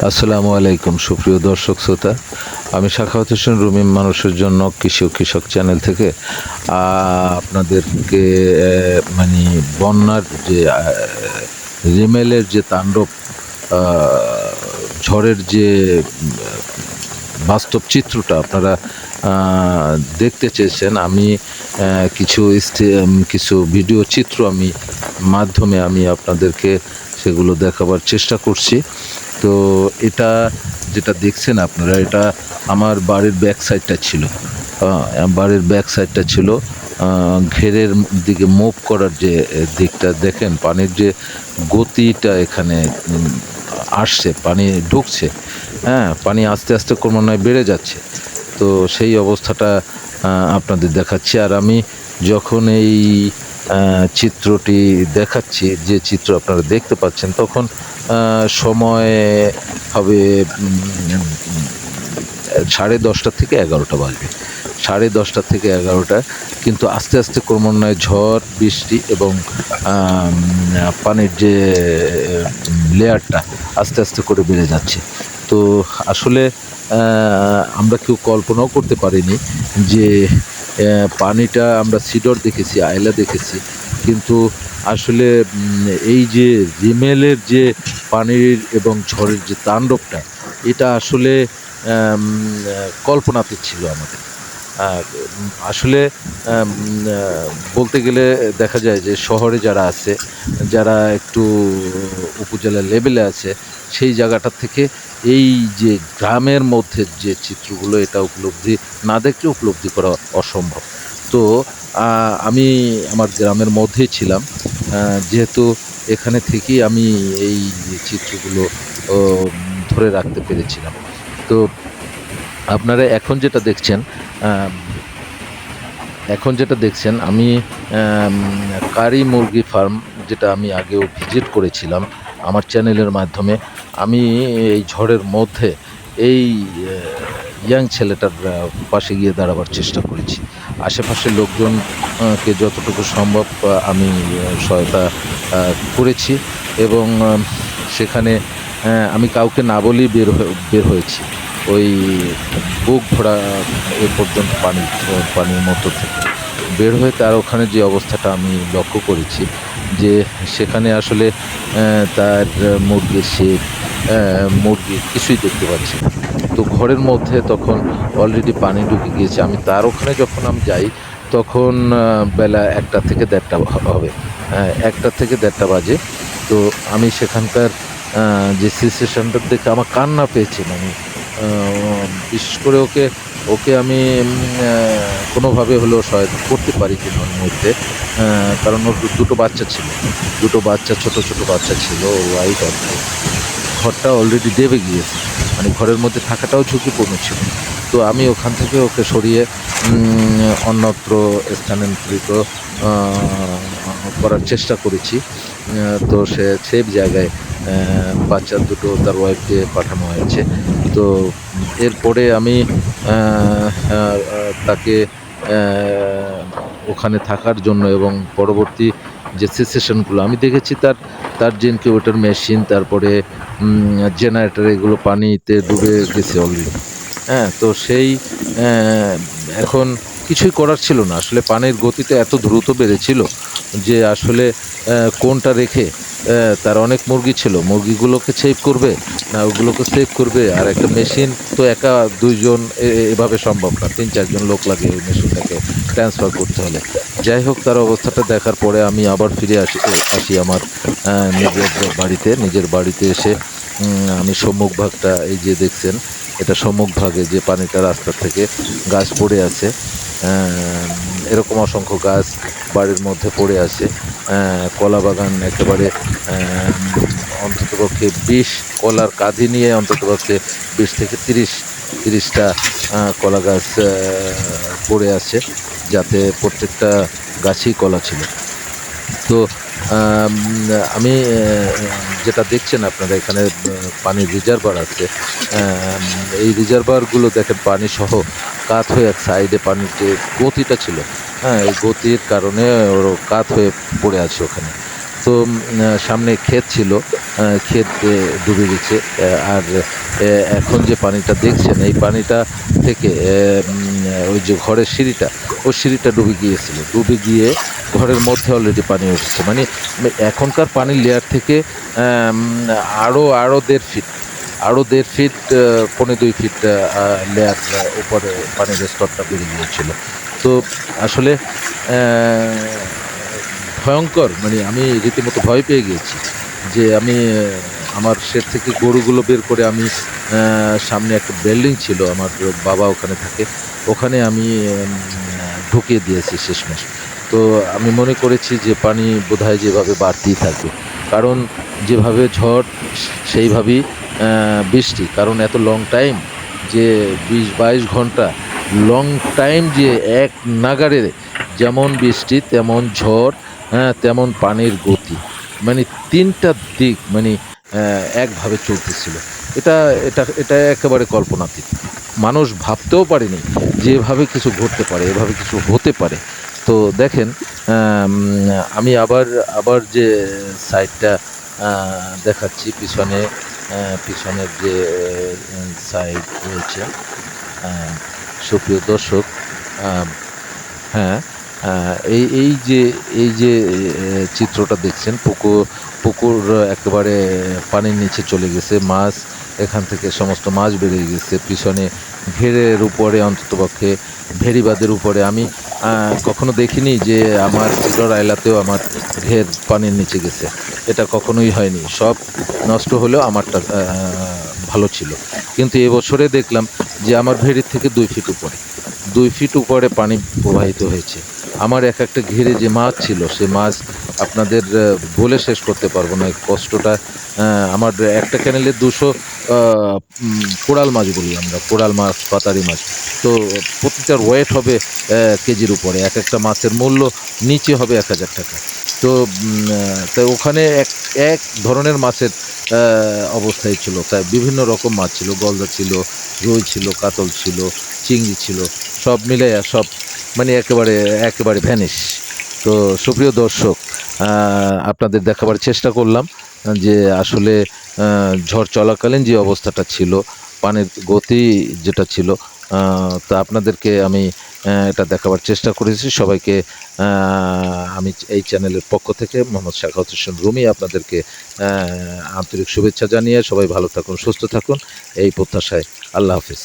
আসসালামু আলাইকুম সুপ্রিয় দর্শক শ্রোতা। আমি সাখাওয়াত হোসেন রুমিম মানুষের জন্য কৃষি ও কৃষক চ্যানেল থেকে আপনাদেরকে মানে বন্যার যে রিমেলের যে তাণ্ডব, ঝড়ের যে বাস্তব চিত্রটা আপনারা দেখতে চেয়েছেন। আমি কিছু ভিডিও চিত্র মাধ্যমে আমি আপনাদেরকে সেগুলো দেখাবার চেষ্টা করছি। তো এটা যেটা দেখছেন আপনারা, এটা আমার বাড়ির ব্যাক সাইডটা ছিল। বাড়ির ব্যাক সাইডটা ছিল ঘেরের দিকে মুভ করার যে দিকটা দেখেন, পানির যে গতিটা এখানে আসছে, পানি ঢুকছে, হ্যাঁ, পানি আস্তে আস্তে ক্রমান্বয়ে বেড়ে যাচ্ছে। তো সেই অবস্থাটা আপনাদের দেখাচ্ছি। আর আমি যখন এই চিত্রটি দেখাচ্ছি, যে চিত্র আপনারা দেখতে পাচ্ছেন, তখন সময় হবে 10:30 থেকে 11টা বাজবে। 10:30 থেকে 11টা, কিন্তু আস্তে আস্তে ক্রমান্বয়ে ঝড় বৃষ্টি এবং পানির যে লেয়ারটা আস্তে আস্তে করে বেড়ে যাচ্ছে। তো আসলে আমরা কেউ কল্পনাও করতে পারিনি যে পানিটা, আমরা সিডর দেখেছি, আয়লা দেখেছি, কিন্তু আসলে এই যে রিমেলের যে পানির এবং ঝড়ের যে তাণ্ডবটা, এটা আসলে কল্পনাতে ছিল আমাদের। আসলে বলতে গেলে দেখা যায় যে শহরে যারা আছে, যারা একটু উপজেলা লেভেলে আছে, সেই জায়গাটার থেকে এই যে গ্রামের মধ্যে যে চিত্রগুলো, এটা উপলব্ধি না দেখলে উপলব্ধি করা অসম্ভব। তো আমি আমার গ্রামের মধ্যেই ছিলাম, যেহেতু এখানে থেকেই আমি এই চিত্রগুলো ধরে রাখতে পেরেছিলাম। তো আপনারা এখন যেটা দেখছেন, আমি কারি মুরগি ফার্ম, যেটা আমি আগেও ভিজিট করেছিলাম আমার চ্যানেলের মাধ্যমে। আমি এই ঝড়ের মধ্যে এই ইয়াং ছেলেটার পাশে গিয়ে দাঁড়াবার চেষ্টা করেছি। আশেপাশের লোকজনকে যতটুকু সম্ভব আমি সহায়তা করেছি, এবং সেখানে আমি কাউকে না বলেই বের হয়েছি। ওই বুক ভরা এ পর্যন্ত পানির মধ্য থেকে বের হয়ে তার ওখানে যে অবস্থাটা আমি লক্ষ্য করেছি, যে সেখানে আসলে তার মুরগি কিছুই দেখতে পাচ্ছি না। তো ঘরের মধ্যে তখন অলরেডি পানি ঢুকে গিয়েছে। আমি তার ওখানে যখন আমি যাই, তখন বেলা 1টা থেকে 1:30 হবে, 1টা থেকে 1:30 বাজে। তো আমি সেখানকার যে সিচুয়েশনটা দেখে আমার কান্না পেয়েছে। মানে বিশেষ করে ওকে আমি কোনোভাবে হলেও সহায়তা করতে পারি কিনা ওর মধ্যে, কারণ ওর দুটো বাচ্চা ছিল, ছোট ছোট বাচ্চা ছিল, ওর ওয়াইফ। আর ঘরটা অলরেডি ডেবে গিয়েছে, মানে ঘরের মধ্যে থাকাটাও ঝুঁকিপূর্ণ ছিল। তো আমি ওখান থেকে ওকে সরিয়ে অন্যত্র স্থানান্তরিত করার চেষ্টা করেছি। তো সে সেফ জায়গায় বাচ্চা দুটো তার ওয়াইফকে পাঠানো হয়েছে। তো এরপরে আমি তাকে ওখানে থাকার জন্য, এবং পরবর্তী যে সিচুয়েশনগুলো আমি দেখেছি, তার যে ইনকিউবেটর মেশিন, তারপরে জেনারেটর, এগুলো পানিতে ডুবে গেছে অলরেডি। হ্যাঁ, তো সেই এখন কিছুই করার ছিল না। আসলে পানির গতিটা এত দ্রুত বেড়েছিল যে আসলে কোনটা রেখে, তার অনেক মুরগি ছিল, মুরগিগুলোকে সেভ করবে না ওগুলোকে সেভ করবে, আর একটা মেশিন তো একা 2 জন এভাবে সম্ভব না, 3-4 জন লোক লাগে ওই মেশিনটাকে ট্রান্সফার করতে হলে। যাই হোক, তার অবস্থাটা দেখার পরে আমি আবার ফিরে আসি আমার নিজের বাড়িতে এসে আমি সম্মুখভাগটা, এই যে দেখছেন, এটা সম্মুখভাগে যে পানিটা রাস্তা থেকে গাছ পড়ে আছে, এরকম অসংখ্য গাছ বাড়ির মধ্যে পড়ে আছে। কলা বাগান একেবারে অন্ততপক্ষে 20 কলার কাঁধি নিয়ে অন্ততপক্ষে 20 থেকে 30টা কলা গাছ পড়ে আছে, যাতে প্রত্যেকটা গাছেই কলা ছিল। তো আমি যেটা দেখছেন আপনারা, এখানে পানির রিজার্ভার আছে। এই রিজার্ভারগুলো দেখেন পানি সহ কাত হয়ে এক সাইডে, পানির যে গতিটা ছিল, হ্যাঁ, এই গতির কারণে ওর কাত হয়ে পড়ে আছে ওখানে। তো সামনে ক্ষেত ছিল, ক্ষেত ডুবে গেছে। আর এখন যে পানিটা দেখছেন এই পানিটা থেকে ওই যে ঘরের সিঁড়িটা, ওই সিঁড়িটা ডুবে গিয়েছিল। ডুবে গিয়ে ঘরের মধ্যে অলরেডি পানি উঠছে। মানে এখনকার পানির লেয়ার থেকে আম আরও ১.৫ ফিট, আরও ১.৫ ফিট, পৌনে ২ ফিট লেয়ার উপরে পানির স্তরটা বেড়ে গিয়েছিল। তো আসলে অ্যা ভয়ংকর, মানে আমি রীতিমতো ভয় পেয়ে গিয়েছি যে আমি আমার শেড থেকে গরুগুলো বের করে আমি সামনে একটা বিল্ডিং ছিল, আমার বাবা ওখানে থাকে। ওখানে আমি ঢুকিয়ে দিয়েছি শেষমেশ। তো আমি মনে করেছি যে পানি বোধহয় যেভাবে বাড়তেই থাকবে। কারণ যেভাবে ঝড় সেইভাবেই বৃষ্টি। কারণ এত লং টাইম যে ২০-২২ ঘন্টা লং টাইম যে এক নাগাড়ে যেমন বৃষ্টি, তেমন ঝড়, হ্যাঁ? তেমন পানির গতি। মানে ৩ টা দিক মানে একভাবে চলতেছিল। এটা এটা একেবারে কল্পনাতীত। মানুষ ভাবতেও পারেনি যে এভাবে কিছু ঘটতে পারে, এভাবে কিছু হতে পারে। তো দেখেন, আম আমি আবার যে সাইডটা আ দেখাচ্ছি পিছনে, পিছনের যে সাইড রয়েছে, আ সুপ্রিয় দর্শক, আ হ্যাঁ, আ এই যে চিত্রটা দেখছেন, পুকুর একেবারে পানির নিচে চলে গেছে। মাছ এখান থেকে সমস্ত মাছ বেরিয়ে গেছে। পিছনে ঘেরের উপরে, অন্ততপক্ষে ভেড়িবাঁধের উপরে আমি আ কখনো দেখিনি যে আমার চিলর আইলাতেও আমার ঘের পানির নিচে গেছে। এটা কখনোই হয়নি। সব নষ্ট হলেও আমারটা ভালো ছিল। কিন্তু এবছরে দেখলাম যে আমার ভেড়ির থেকে ২ ফিট উপরে। ২ ফিট উপরে পানি প্রবাহিত হয়েছে। আমার একটা ঘিরে যে মাছ ছিল, সে মাছ আপনাদের বলে শেষ করতে পারব না। এই কষ্টটা, আমার একটা ক্যানেলে ২০০ আ কোরাল মাছ বলি আমরা, কোরাল মাছ, পাতারি মাছ। তো প্রতিটার ওয়েট হবে কেজির উপরে। একেকটা মাছের মূল্য নিচে হবে ৳১,০০০। তো তো ওখানে এক ধরনের মাছের আ অবস্থাই ছিল। তাই বিভিন্ন রকম মাছ ছিল। গলদা ছিল, রুই ছিল, কাতল ছিল, চিংড়ি ছিল। সব মিলাইয়া সব মানে একেবারে ভ্যানিশ। তো সুপ্রিয় দর্শক, আ আপনাদের দেখাবার চেষ্টা করলাম যে আসলে আ ঝড় চলাকালীন যে অবস্থাটা ছিল, পানির গতি যেটা ছিল, আ তা আপনাদেরকে আমি এটা দেখাবার চেষ্টা করেছি। সবাইকে আ আমি এই চ্যানেলের পক্ষ থেকে মোহাম্মদ সাখাওয়াত হোসেন রুমি আপনাদেরকে আন্তরিক শুভেচ্ছা জানিয়ে সবাই ভালো থাকুন, সুস্থ থাকুন এই প্রত্যাশায়। আল্লাহ হাফেজ।